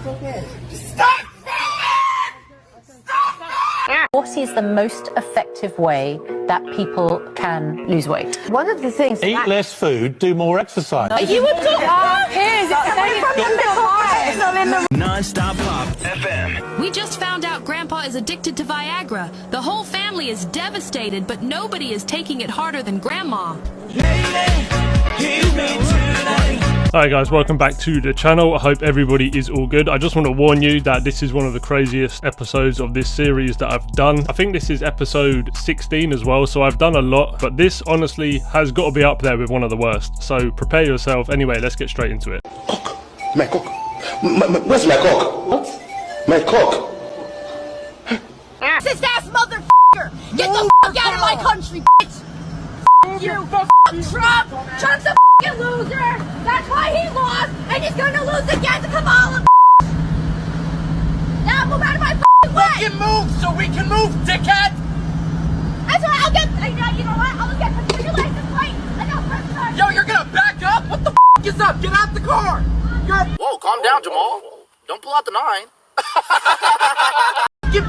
It's okay. Stop filming! Stop! What is the most effective way that people can lose weight? One of the things... Eat less food, do more exercise. You would do Non-stop pop FM. We just found out Grandpa is addicted to Viagra. The whole family is devastated, but nobody is taking it harder than Grandma. Hi guys, welcome back to the channel. I hope everybody is all good. I just want to warn you that this is one of the craziest episodes of this series that I've done. I think this is episode 16 as well, so I've done a lot, but this honestly has got to be up there with one of the worst. So prepare yourself. Anyway, let's get straight into it. Cock. My cock. Where's my cock? What? My cock. This ass motherfucker! Get the fuck out of my country, bitch! You! Trump! Trump's a fucking loser! That's why he lost, and he's gonna lose again to Kamala. Now move out of my fucking way! Fucking move so we can move, dickhead! That's why I'll get, you know what? I'll get your license plate, and I'll press start. Yo, you're gonna back up? What the is up? Get out the car! Whoa, calm down, Jamal. Don't pull out the 9. Fucking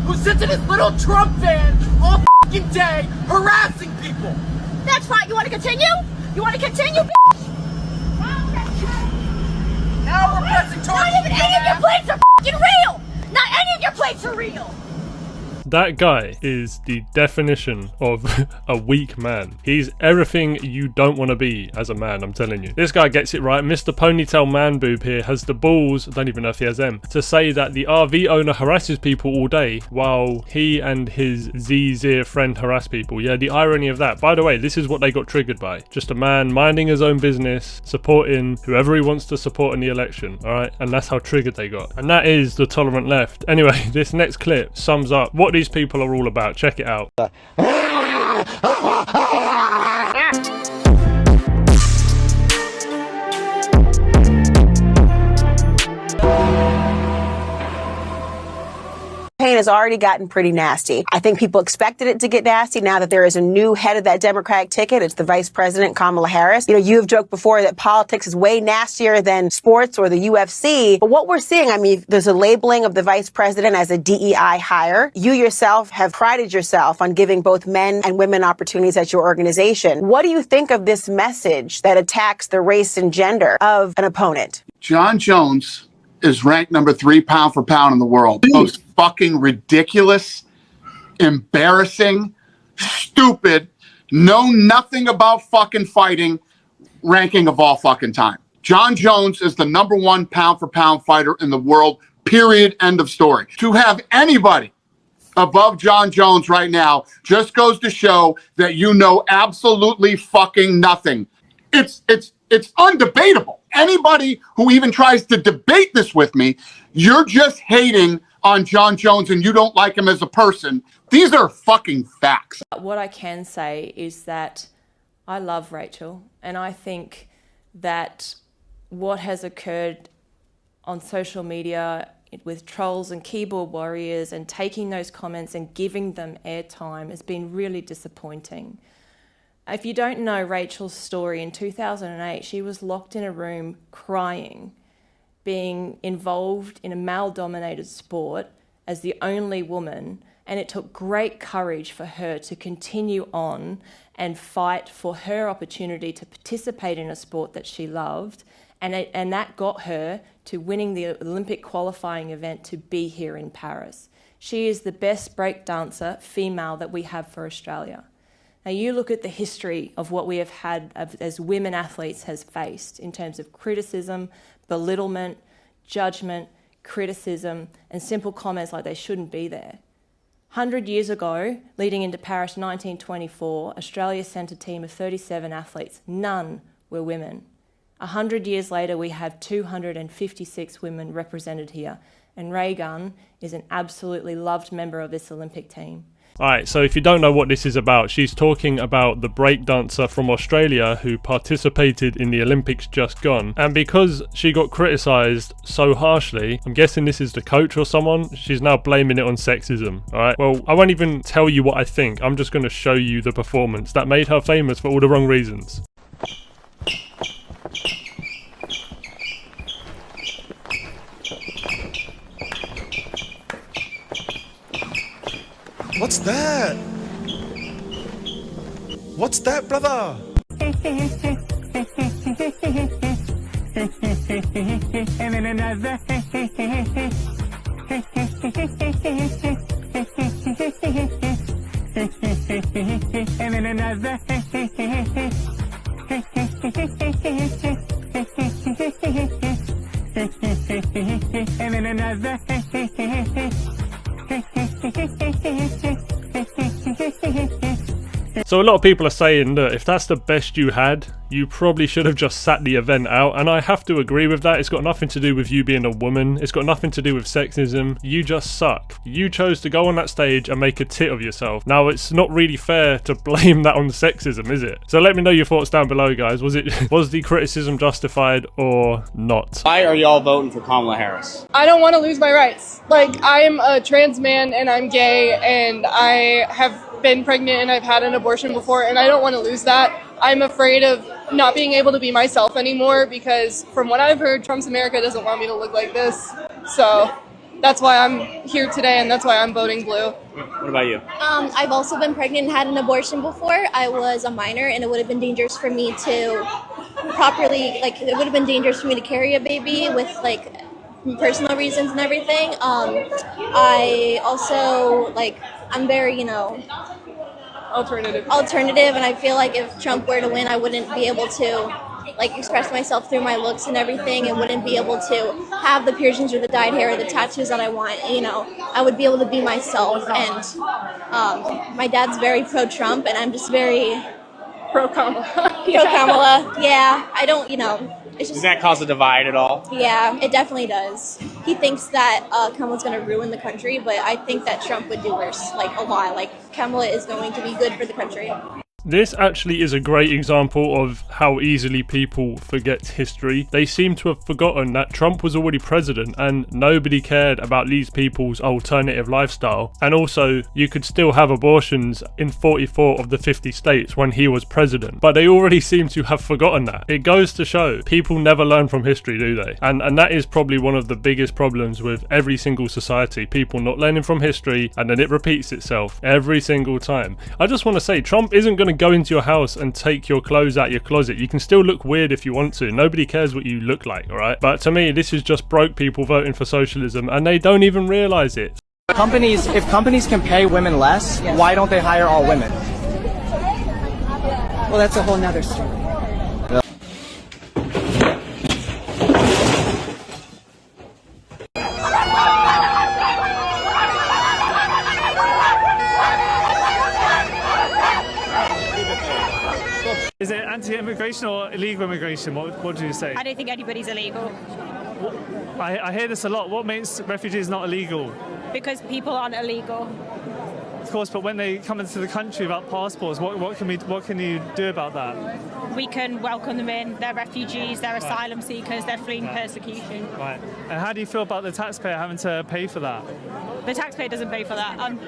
who sits in his little Trump van all fucking day harassing people. That's right, you wanna continue? You wanna continue, bitch? Now we're pressing charges. Not even any of your plates are fucking real! Not any of your plates are real! That guy is the definition of a weak man. He's everything you don't want to be as a man, I'm telling you. This guy gets it right. Mr. Ponytail Man Boob here has the balls, I don't even know if he has them, to say that the RV owner harasses people all day while he and his Z-Zir friend harass people. Yeah, the irony of that. By the way, this is what they got triggered by. Just a man minding his own business, supporting whoever he wants to support in the election, alright? And that's how triggered they got. And that is the tolerant left. Anyway, this next clip sums up what these people are all about. Check it out. Campaign has already gotten pretty nasty. I think people expected it to get nasty now that there is a new head of that Democratic ticket. It's the Vice President, Kamala Harris. You know, you have joked before that politics is way nastier than sports or the UFC. But what we're seeing, I mean, there's a labeling of the Vice President as a DEI hire. You yourself have prided yourself on giving both men and women opportunities at your organization. What do you think of this message that attacks the race and gender of an opponent? John Jones is ranked number 3 pound for pound in the world. Most fucking ridiculous, embarrassing, stupid, know nothing about fucking fighting ranking of all fucking time. John Jones is the number 1 pound for pound fighter in the world, period, end of story. To have anybody above John Jones right now just goes to show that you know absolutely fucking nothing. It's undebatable. Anybody who even tries to debate this with me, you're just hating on John Jones and you don't like him as a person. These are fucking facts. What I can say is that I love Rachel, and I think that what has occurred on social media with trolls and keyboard warriors and taking those comments and giving them airtime has been really disappointing. If you don't know Rachel's story, in 2008, she was locked in a room crying, being involved in a male-dominated sport as the only woman, and it took great courage for her to continue on and fight for her opportunity to participate in a sport that she loved, and that got her to winning the Olympic qualifying event to be here in Paris. She is the best breakdancer female that we have for Australia. Now you look at the history of what we have had as women athletes has faced in terms of criticism, belittlement, judgment, criticism, and simple comments like they shouldn't be there. 100 years ago, leading into Paris 1924, Australia sent a team of 37 athletes. None were women. 100 years later, we have 256 women represented here, and Ray Gunn is an absolutely loved member of this Olympic team. Alright, so if you don't know what this is about, she's talking about the breakdancer from Australia who participated in the Olympics just gone. And because she got criticised so harshly, I'm guessing this is the coach or someone, she's now blaming it on sexism. Alright, well, I won't even tell you what I think, I'm just going to show you the performance that made her famous for all the wrong reasons. What's that? What's that, brother? So a lot of people are saying that if that's the best you had, you probably should have just sat the event out, and I have to agree with that. It's got nothing to do with you being a woman, it's got nothing to do with sexism. You just suck. You chose to go on that stage and make a tit of yourself. Now, it's not really fair to blame that on sexism, is it? So let me know your thoughts down below, guys. Was the criticism justified or not? Why are y'all voting for Kamala Harris? I don't want to lose my rights. Like, I'm a trans man and I'm gay and I have been pregnant and I've had an abortion before, and I don't want to lose that. I'm afraid of not being able to be myself anymore because from what I've heard, Trump's America doesn't want me to look like this. So that's why I'm here today and that's why I'm voting blue. What about you? I've also been pregnant and had an abortion before. I was a minor and it would have been dangerous for me to properly, like, it would have been dangerous for me to carry a baby with, like, personal reasons and everything. I also, like, I'm very, you know, alternative, and I feel like if Trump were to win, I wouldn't be able to, like, express myself through my looks and everything, and wouldn't be able to have the piercings or the dyed hair or the tattoos that I want. You know, I would be able to be myself, and my dad's very pro-Trump, and I'm just very pro-Kamala. Pro-Kamala, yeah. I don't, you know, it's just... Does that cause a divide at all? Yeah, it definitely does. He thinks that Kamala's going to ruin the country, but I think that Trump would do worse, like, a lot. Like, Kamala is going to be good for the country. This actually is a great example of how easily people forget history. They seem to have forgotten that Trump was already president and nobody cared about these people's alternative lifestyle. And also, you could still have abortions in 44 of the 50 states when he was president. But they already seem to have forgotten that. It goes to show people never learn from history, do they? And that is probably one of the biggest problems with every single society. People not learning from history, and then it repeats itself every single time. I just want to say, Trump isn't going to go into your house and take your clothes out your closet. You can still look weird if you want to. Nobody cares what you look like, alright? But to me, this is just broke people voting for socialism, and they don't even realise it. If companies can pay women less, why don't they hire all women? Well, that's a whole nother story. Is it anti-immigration or illegal immigration? What do you say? I don't think anybody's illegal. I hear this a lot. What makes refugees not illegal? Because people aren't illegal. Of course, but when they come into the country without passports, what can you do about that? We can welcome them in. They're refugees, they're asylum seekers, they're fleeing persecution. Right. And how do you feel about the taxpayer having to pay for that? The taxpayer doesn't pay for that. I'm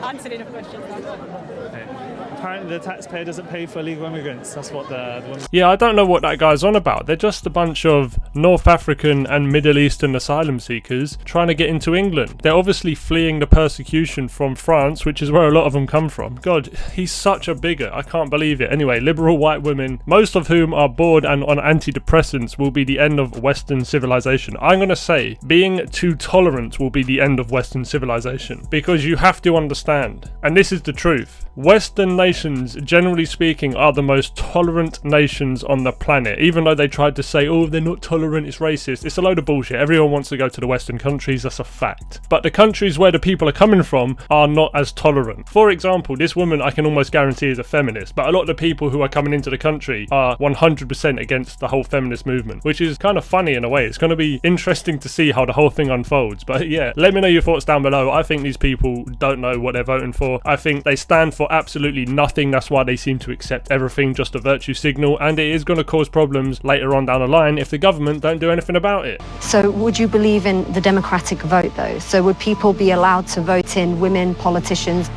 answering enough questions. Okay. Apparently the taxpayer doesn't pay for illegal immigrants. That's what the woman... Yeah, I don't know what that guy's on about. They're just a bunch of North African and Middle Eastern asylum seekers trying to get into England. They're obviously fleeing the persecution from France, which is where a lot of them come from. God, he's such a bigot. I can't believe it. Anyway, liberal white women, most of whom are bored and on antidepressants, will be the end of Western civilization. I'm going to say being too tolerant will be the end of Western civilization, because you have to understand, and this is the truth, Western nations, generally speaking, are the most tolerant nations on the planet. Even though they tried to say, oh, they're not tolerant, it's racist. It's a load of bullshit. Everyone wants to go to the Western countries, that's a fact. But the countries where the people are coming from are not as tolerant. For example, this woman I can almost guarantee is a feminist, but a lot of the people who are coming into the country are 100% against the whole feminist movement, which is kind of funny in a way. It's going to be interesting to see how the whole thing unfolds. But yeah, let me know your thoughts down below. I think these people don't know what they're voting for. I think they stand for absolutely nothing. That's why they seem to accept everything, just a virtue signal, and it is going to cause problems later on down the line if the government don't do anything about it. So would you believe in the democratic vote though? So would people be allowed to vote in women politicians?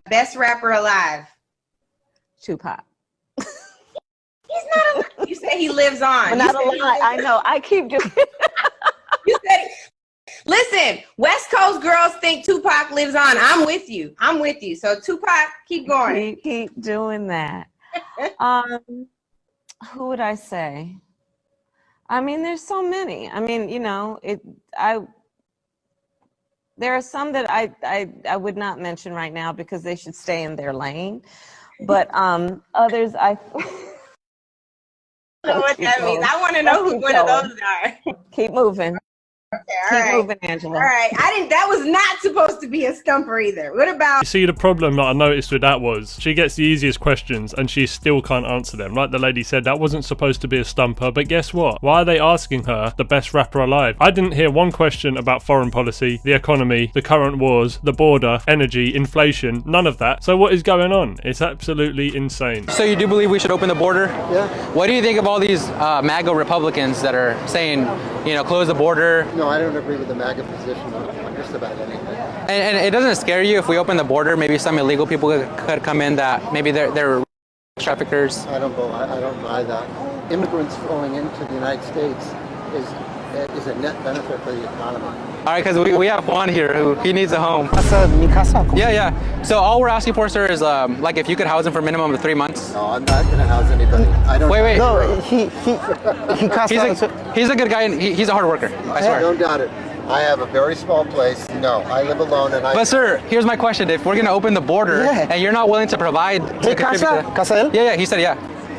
Best rapper alive. Tupac. He's not alive. You say he lives on. But not alive. I know. I keep just... You Listen, West Coast girls think Tupac lives on. I'm with you. I'm with you. So Tupac, keep going. Keep doing that. Who would I say? I mean, there's so many. I mean, you know, there are some that I would not mention right now because they should stay in their lane. But others, I don't know what that means. I want to know who one of those are. Keep moving. Okay, Keep moving, Angela. All right. That was not supposed to be a stumper either. What about? You see, the problem that I noticed with that was she gets the easiest questions and she still can't answer them. Like the lady said, that wasn't supposed to be a stumper, but guess what? Why are they asking her, the best rapper alive? I didn't hear one question about foreign policy, the economy, the current wars, the border, energy, inflation, none of that. So what is going on? It's absolutely insane. So you do believe we should open the border? Yeah. What do you think of all these MAGA Republicans that are saying, you know, close the border? No, I don't agree with the MAGA position on just about anything. And it doesn't scare you if we open the border, maybe some illegal people could come in that maybe they're traffickers? I don't buy that. Immigrants flowing into the United States is a net benefit for the economy. All right, because we have Juan here who he needs a home. Yeah. So all we're asking for, sir, is like if you could house him for a minimum of 3 months. No, I'm not going to house anybody. I don't. Wait. No, he's a good guy and he's a hard worker. I swear. Don't doubt it. I have a very small place. No, I live alone and But sir, here's my question. If we're going to open the border and you're not willing to provide to contribute Yeah, he said yeah.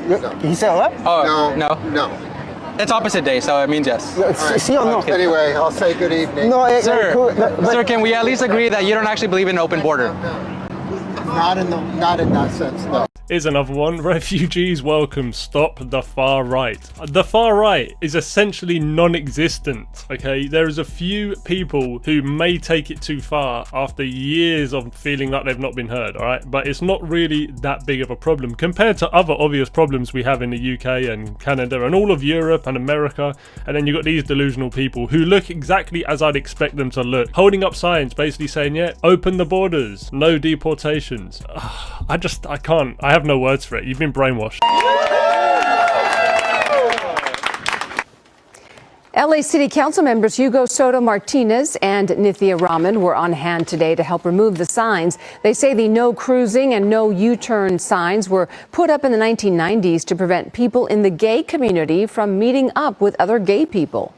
No. He said what? Oh, No. It's opposite day, so it means yes. Right. Anyway, I'll say good evening. Sir, can we at least agree that you don't actually believe in an open border? Not in that sense, no. Here's another one. Refugees welcome. Stop the far right. The far right is essentially non-existent, okay? There is a few people who may take it too far after years of feeling like they've not been heard, all right? But it's not really that big of a problem compared to other obvious problems we have in the UK and Canada and all of Europe and America. And then you've got these delusional people who look exactly as I'd expect them to look, holding up signs basically saying, yeah, open the borders, no deportations. I can't. I have no words for it. You've been brainwashed. LA City Council members Hugo Soto Martinez and Nithya Raman were on hand today to help remove the signs. They say the no cruising and no U-turn signs were put up in the 1990s to prevent people in the gay community from meeting up with other gay people.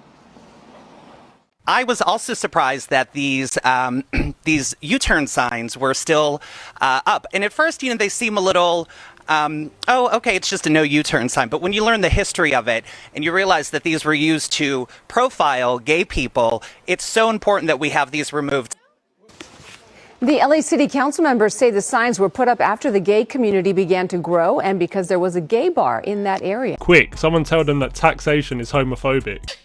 I was also surprised that these U-turn signs were still up. And at first, you know, they seem a little, okay, it's just a no U-turn sign. But when you learn the history of it and you realize that these were used to profile gay people, it's so important that we have these removed. The LA City Council members say the signs were put up after the gay community began to grow and because there was a gay bar in that area. Quick, someone tell them that taxation is homophobic.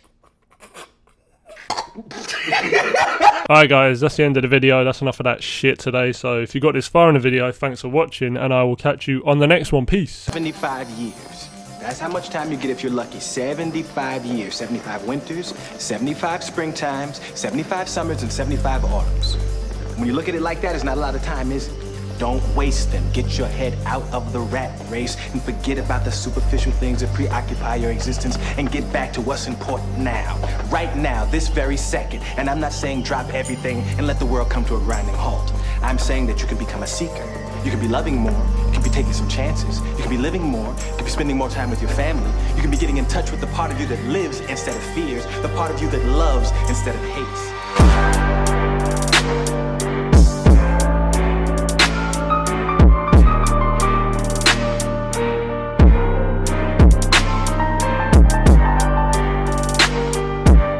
Alright guys, that's the end of the video. That's enough of that shit today. So if you got this far in the video, thanks for watching and I will catch you on the next one. Peace. 75 years. That's how much time you get if you're lucky. 75 years. 75 winters, 75 springtimes, 75 summers, and 75 autumns. When you look at it like that, it's not a lot of time, is it? Don't waste them. Get your head out of the rat race and forget about the superficial things that preoccupy your existence and get back to what's important now. Right now, this very second. And I'm not saying drop everything and let the world come to a grinding halt. I'm saying that you can become a seeker. You can be loving more. You can be taking some chances. You can be living more. You can be spending more time with your family. You can be getting in touch with the part of you that lives instead of fears, the part of you that loves instead of hates.